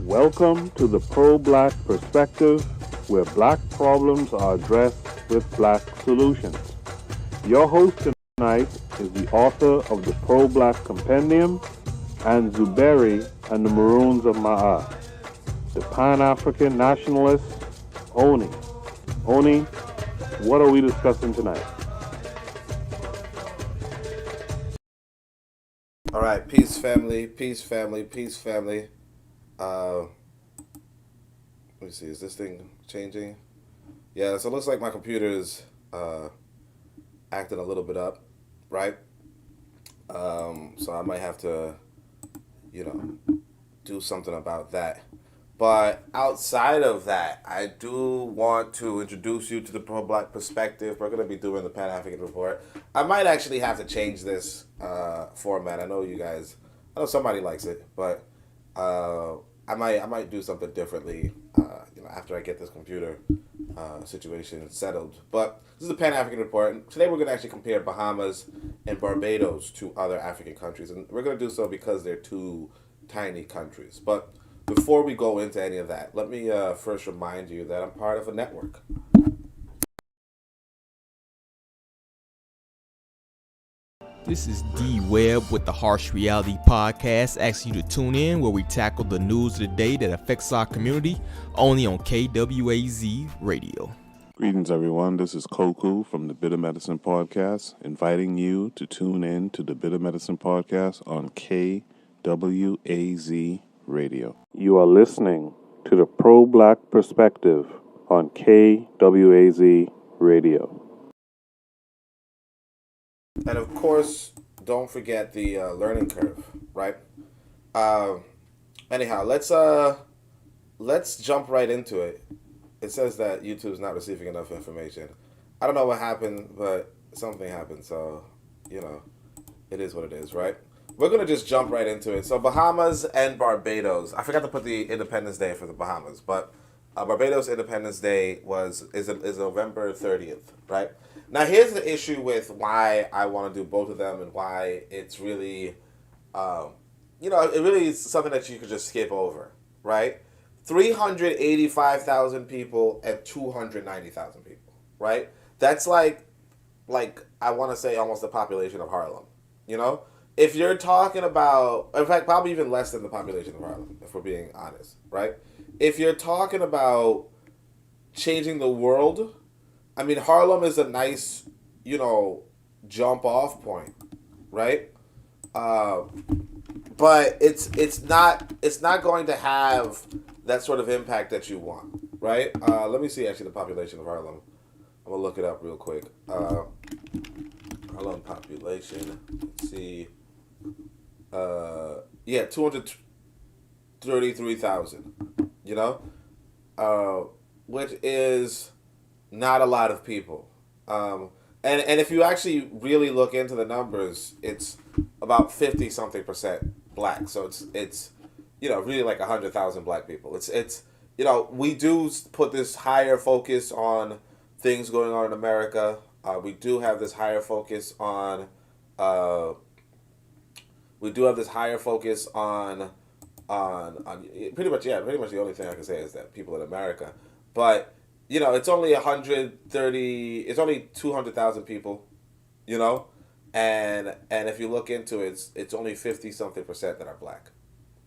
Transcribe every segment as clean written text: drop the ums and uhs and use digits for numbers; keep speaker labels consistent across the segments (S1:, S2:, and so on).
S1: Welcome to the Pro-Black Perspective, where black problems are addressed with black solutions. Your host tonight is the author of the Pro-Black Compendium and Zuberi and the Maroons of Ma'at, the Pan-African Nationalist, Oni. Oni, what are we discussing tonight?
S2: All right, peace, family, peace, family, peace, family. Let me see, is this thing changing? Yeah, so it looks like my computer is acting a little bit up, right? So I might have to, do something about that. But outside of that, I do want to introduce you to the pro-black perspective. We're going to be doing the Pan-African report. I might actually have to change this format. I know somebody likes it, but I might do something differently, after I get this computer situation settled. But this is the Pan-African report. And today we're going to actually compare Bahamas and Barbados to other African countries. And we're going to do so because they're two tiny countries. But before we go into any of that, let me first remind you that I'm part of a network.
S3: This is D Webb with the Harsh Reality Podcast, asking you to tune in where we tackle the news of the day that affects our community, only on KWAZ Radio.
S1: Greetings, everyone. This is Koku from the Bitter Medicine Podcast, inviting you to tune in to the Bitter Medicine Podcast on KWAZ Radio. You are listening to the Pro-Black Perspective on KWAZ Radio.
S2: And of course, don't forget the learning curve, right? Anyhow, let's jump right into it. It says that YouTube's not receiving enough information. I don't know what happened, but something happened, so, it is what it is, right? We're going to just jump right into it. So Bahamas and Barbados. I forgot to put the Independence Day for the Bahamas, but Barbados Independence Day is November 30th, right? Now, here's the issue with why I want to do both of them and why it's really, it really is something that you could just skip over, right? 385,000 people and 290,000 people, right? That's like I want to say almost the population of Harlem, If you're talking about, in fact, probably even less than the population of Harlem, if we're being honest, right? If you're talking about changing the world, I mean, Harlem is a nice, jump off point, right? But it's not going to have that sort of impact that you want, right? Let me see actually the population of Harlem. I'm gonna look it up real quick. Harlem population. Let's see. 233,000. Which is not a lot of people. And if you actually really look into the numbers, it's about 50-something% black. So it's really like 100,000 black people. It's we do put this higher focus on things going on in America. We do have this higher focus on pretty much the only thing I can say is that people in America. But it's only 200,000 people, and if you look into it, it's only 50-something% that are black,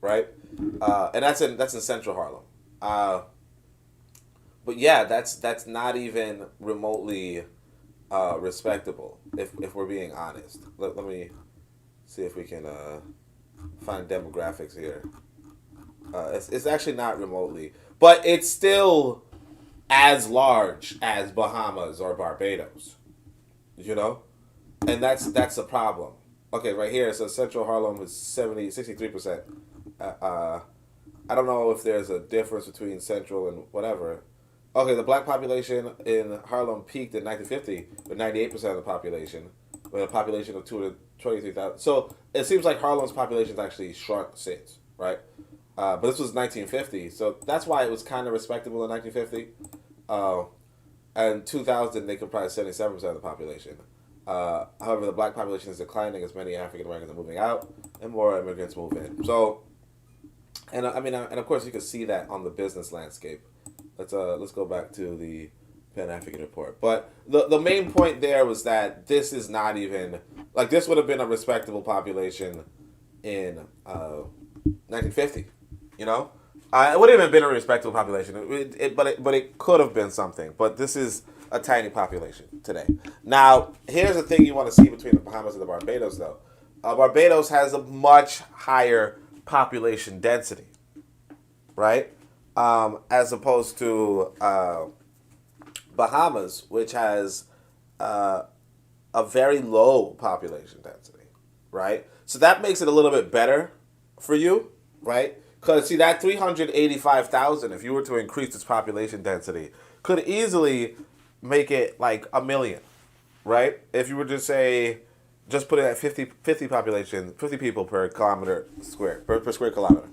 S2: right? And that's in Central Harlem. But yeah, that's not even remotely respectable if we're being honest. Let me see if we can find demographics here. It's actually not remotely, but it's still as large as Bahamas or Barbados, and that's the problem. Okay, right here it says Central Harlem is 63%. I don't know if there's a difference between Central and whatever. Okay, the black population in Harlem peaked in 1950 with 98% of the population, with a population of 223,000. So it seems like Harlem's population has actually shrunk since, right? But this was 1950, so that's why it was kind of respectable in 1950. And 2000, they comprised 77% of the population. However, the black population is declining as many African Americans are moving out and more immigrants move in. So And I mean, and of course, you can see that on the business landscape. Let's go back to the Pan-African report. But the main point there was that this is not even like this would have been a respectable population in 1950. You know, it wouldn't have been a respectable population. But it could have been something. But this is a tiny population today. Now, here's the thing you want to see between the Bahamas and the Barbados, though. Barbados has a much higher population density, right? As opposed to Bahamas, which has a very low population density, right? So that makes it a little bit better for you, right? Because, see, that 385,000, if you were to increase its population density, could easily make it like 1 million, right? If you were to say, just put it at 50 population, 50 people per kilometer square, per square kilometer.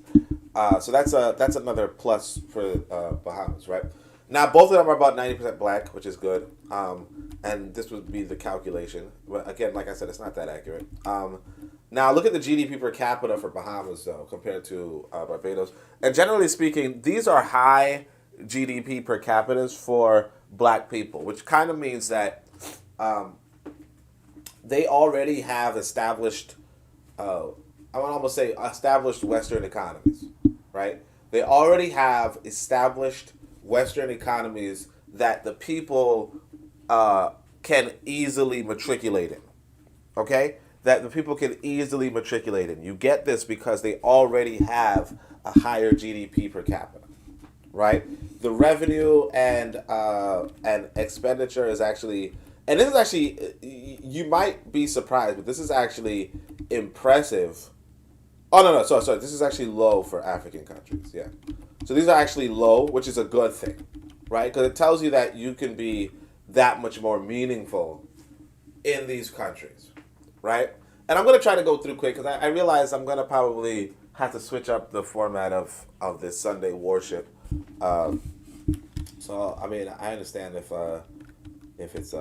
S2: So that's another plus for Bahamas, right? Now, both of them are about 90% black, which is good. And this would be the calculation. But again, like I said, it's not that accurate. Now, look at the GDP per capita for Bahamas, though, compared to Barbados. And generally speaking, these are high GDP per capita for black people, which kind of means that they already have established, I want to almost say established Western economies, right? They already have established Western economies that the people can easily matriculate in, okay? That the people can easily matriculate in. You get this because they already have a higher GDP per capita, right? The revenue and expenditure is actually, and this is actually, you might be surprised, but this is actually impressive. Oh, no, sorry. This is actually low for African countries, yeah. So these are actually low, which is a good thing, right? Because it tells you that you can be that much more meaningful in these countries, right? And I'm going to try to go through quick because I realize I'm going to probably have to switch up the format of this Sunday worship. So, I mean, I understand if it's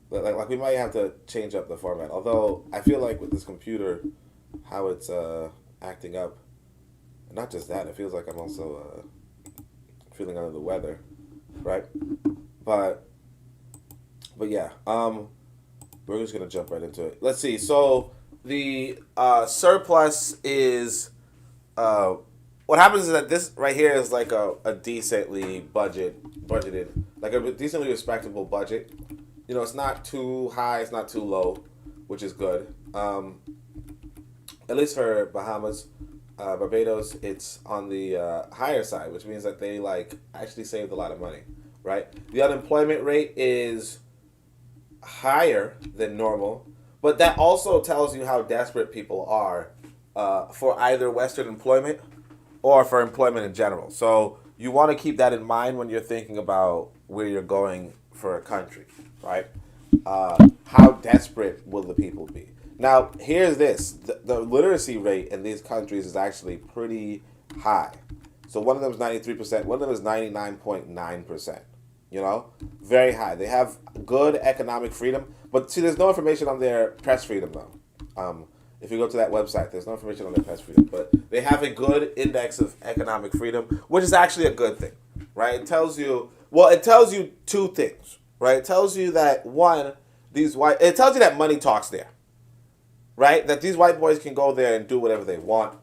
S2: like we might have to change up the format. Although I feel like with this computer, how it's acting up, and not just that, it feels like I'm also feeling under the weather, right? But yeah, we're just gonna jump right into it. Let's see. So the surplus is what happens is that this right here is like a decently budgeted, like a decently respectable budget. You know, it's not too high, it's not too low, which is good. At least for Bahamas, Barbados, it's on the higher side, which means that they like actually saved a lot of money, right? The unemployment rate is higher than normal, but that also tells you how desperate people are for either Western employment or for employment in general. So you want to keep that in mind when you're thinking about where you're going for a country, right? How desperate will the people be? Now, here's this. The literacy rate in these countries is actually pretty high. So one of them is 93%, one of them is 99.9%. You know? Very high. They have good economic freedom. But see, there's no information on their press freedom, though. If you go to that website, there's no information on their press freedom. But they have a good index of economic freedom, which is actually a good thing, right? It tells you two things, right? It tells you that, one, it tells you that money talks there, right? That these white boys can go there and do whatever they want.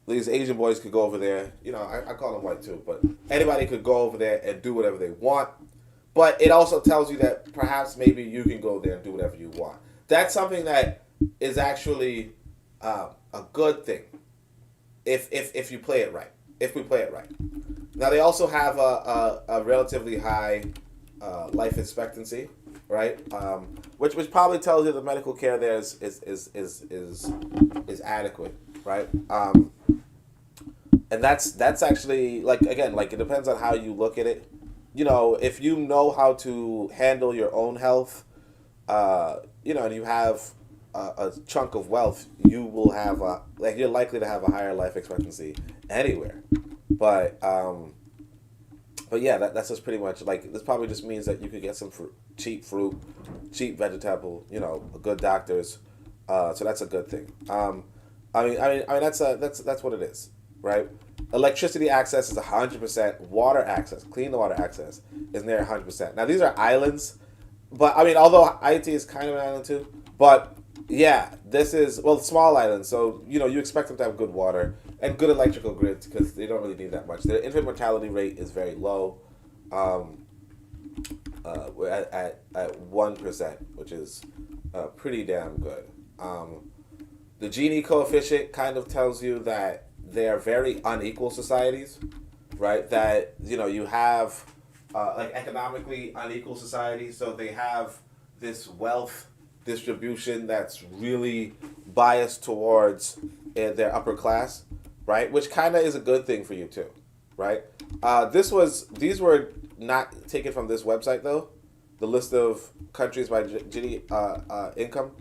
S2: These Asian boys could go over there. You know, I call them white too, but anybody could go over there and do whatever they want. But it also tells you that perhaps maybe you can go there and do whatever you want. That's something that is actually a good thing if you play it right. If we play it right. Now they also have a relatively high life expectancy, right? Which probably tells you the medical care there is adequate, right? And that's actually like, again, like it depends on how you look at it. You know, if you know how to handle your own health, you know, and you have a chunk of wealth, you will have you're likely to have a higher life expectancy anywhere. But yeah, that's just pretty much like, this probably just means that you could get some cheap fruit, cheap vegetable, you know, good doctors. So that's a good thing. That's what it is, right? Electricity access is 100%. Water access, clean water access, is near 100%. Now these are islands, but although Haiti is kind of an island too, but yeah, this is small islands, so you expect them to have good water and good electrical grids because they don't really need that much. Their infant mortality rate is very low, at 1%, which is pretty damn good. The Gini coefficient kind of tells you that they are very unequal societies, right? That you have economically unequal societies, so they have this wealth distribution that's really biased towards their upper class, right? Which kind of is a good thing for you too, right? These were not taken from this website though. The list of countries by Gini income.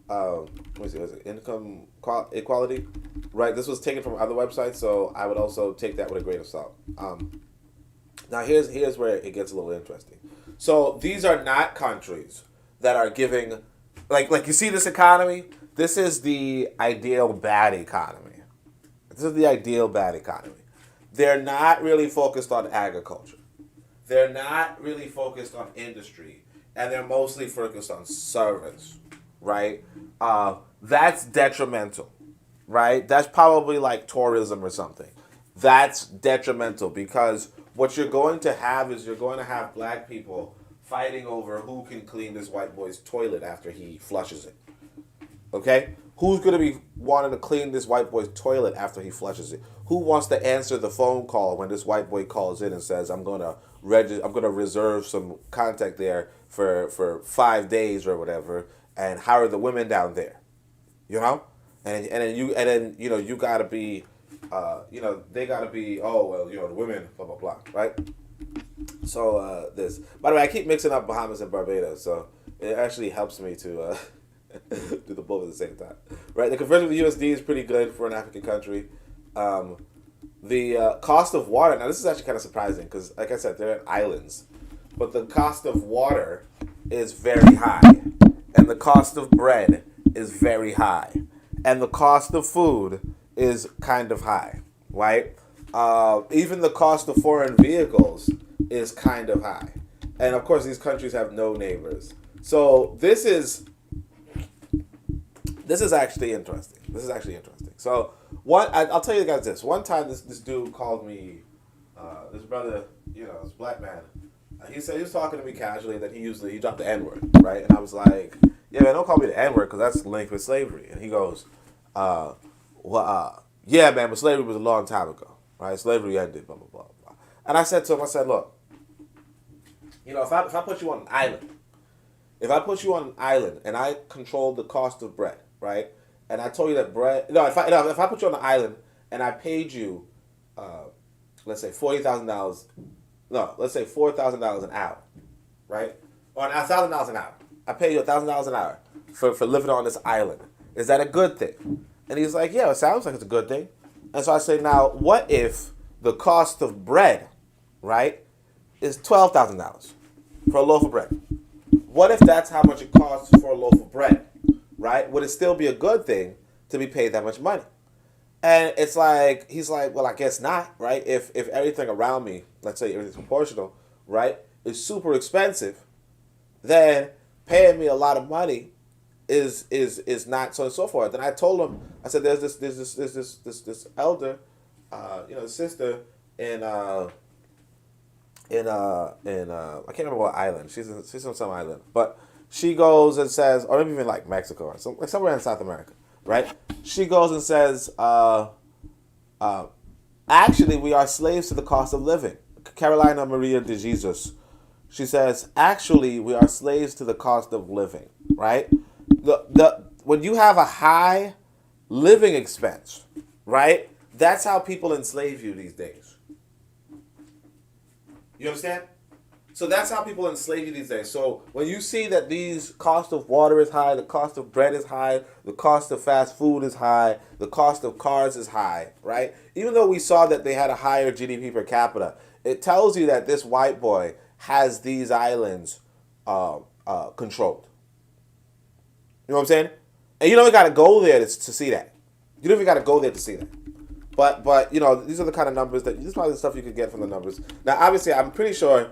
S2: Let me see, was it income equality? Right, this was taken from other websites, so I would also take that with a grain of salt. Now here's where it gets a little interesting. So these are not countries that are giving, like you see this economy. This is the ideal bad economy. This is the ideal bad economy. They're not really focused on agriculture. They're not really focused on industry, and they're mostly focused on service. Right? That's detrimental, right? That's probably like tourism or something. That's detrimental because what you're going to have is you're going to have black people fighting over who can clean this white boy's toilet after he flushes it. Okay? Who's going to be wanting to clean this white boy's toilet after he flushes it? Who wants to answer the phone call when this white boy calls in and says, I'm going to reserve some contact there for 5 days or whatever? And how are the women down there? And then you gotta be, they gotta be, the women, blah blah blah, right? So this. By the way, I keep mixing up Bahamas and Barbados, so it actually helps me to do the both at the same time, right? The conversion of the USD is pretty good for an African country. The cost of water. Now this is actually kind of surprising because, like I said, they're islands, but the cost of water is very high. And the cost of bread is very high. And the cost of food is kind of high, right? Even the cost of foreign vehicles is kind of high. And of course, these countries have no neighbors. So this is actually interesting. So I'll tell you guys this. One time this dude called me, this brother, this black man, he said he was talking to me casually, that he dropped the N-word, right? And I was like, yeah, man, don't call me the N-word because that's linked with slavery. And he goes, yeah, man, but slavery was a long time ago, right? Slavery ended, blah, blah, blah, blah. And I said to him, look, if I put you on an island, and I controlled the cost of bread, right? And I told you that bread, if I put you on an island and I paid you, let's say $40,000. No, let's say $4,000 an hour, right? Or $1,000 an hour. I pay you $1,000 an hour for living on this island. Is that a good thing? And he's like, yeah, it sounds like it's a good thing. And so I say, now, what if the cost of bread, right, is $12,000 for a loaf of bread? What if that's how much it costs for a loaf of bread, right? Would it still be a good thing to be paid that much money? And it's like, he's like, well, I guess not, right? If everything around me, let's say everything's proportional, right, is super expensive, then paying me a lot of money is not, so and so forth. Then I told him, I said, there's this elder, sister in I can't remember what island. She's on some island, but she goes and says, or maybe even like Mexico or somewhere in South America, right? She goes and says, actually, we are slaves to the cost of living. Carolina Maria de Jesus. She says, actually, we are slaves to the cost of living, right? When you have a high living expense, right? That's how people enslave you these days. You understand? So that's how people enslave you these days. So when you see that these cost of water is high, the cost of bread is high, the cost of fast food is high, the cost of cars is high, right? Even though we saw that they had a higher GDP per capita, it tells you that this white boy has these islands controlled. You know what I'm saying? And you don't got to go there to see that. You don't even got to go there to see that. But you know, these are the kind of numbers that this is probably the stuff you could get from the numbers. Now, obviously, I'm pretty sure.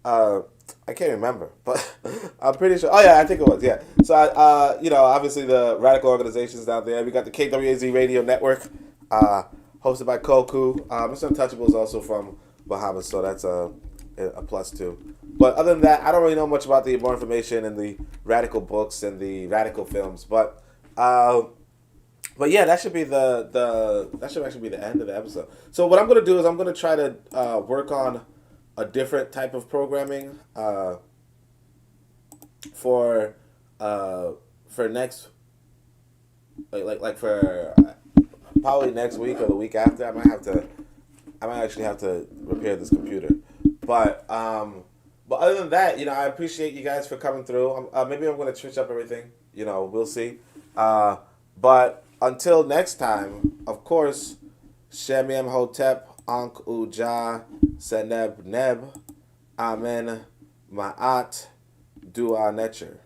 S2: I can't remember, but I'm pretty sure. Oh yeah, I think it was. Yeah. So you know, obviously the radical organizations down there. We got the KWAZ Radio Network, hosted by Koku. Mr. Untouchable is also from Bahamas, so that's a plus too. But other than that, I don't really know much about the more information and the radical books and the radical films. But yeah, that should be that should actually be the end of the episode. So what I'm gonna do is I'm gonna try to work on a different type of programming for next like for probably next week or the week after. I might actually have to repair this computer, but other than that, you know, I appreciate you guys for coming through. Maybe I'm gonna switch up everything. You know, we'll see. But until next time, of course, Shem Hotep, Ankh Uja, Seneb Neb, Amen, Ma'at, Dua Netcher.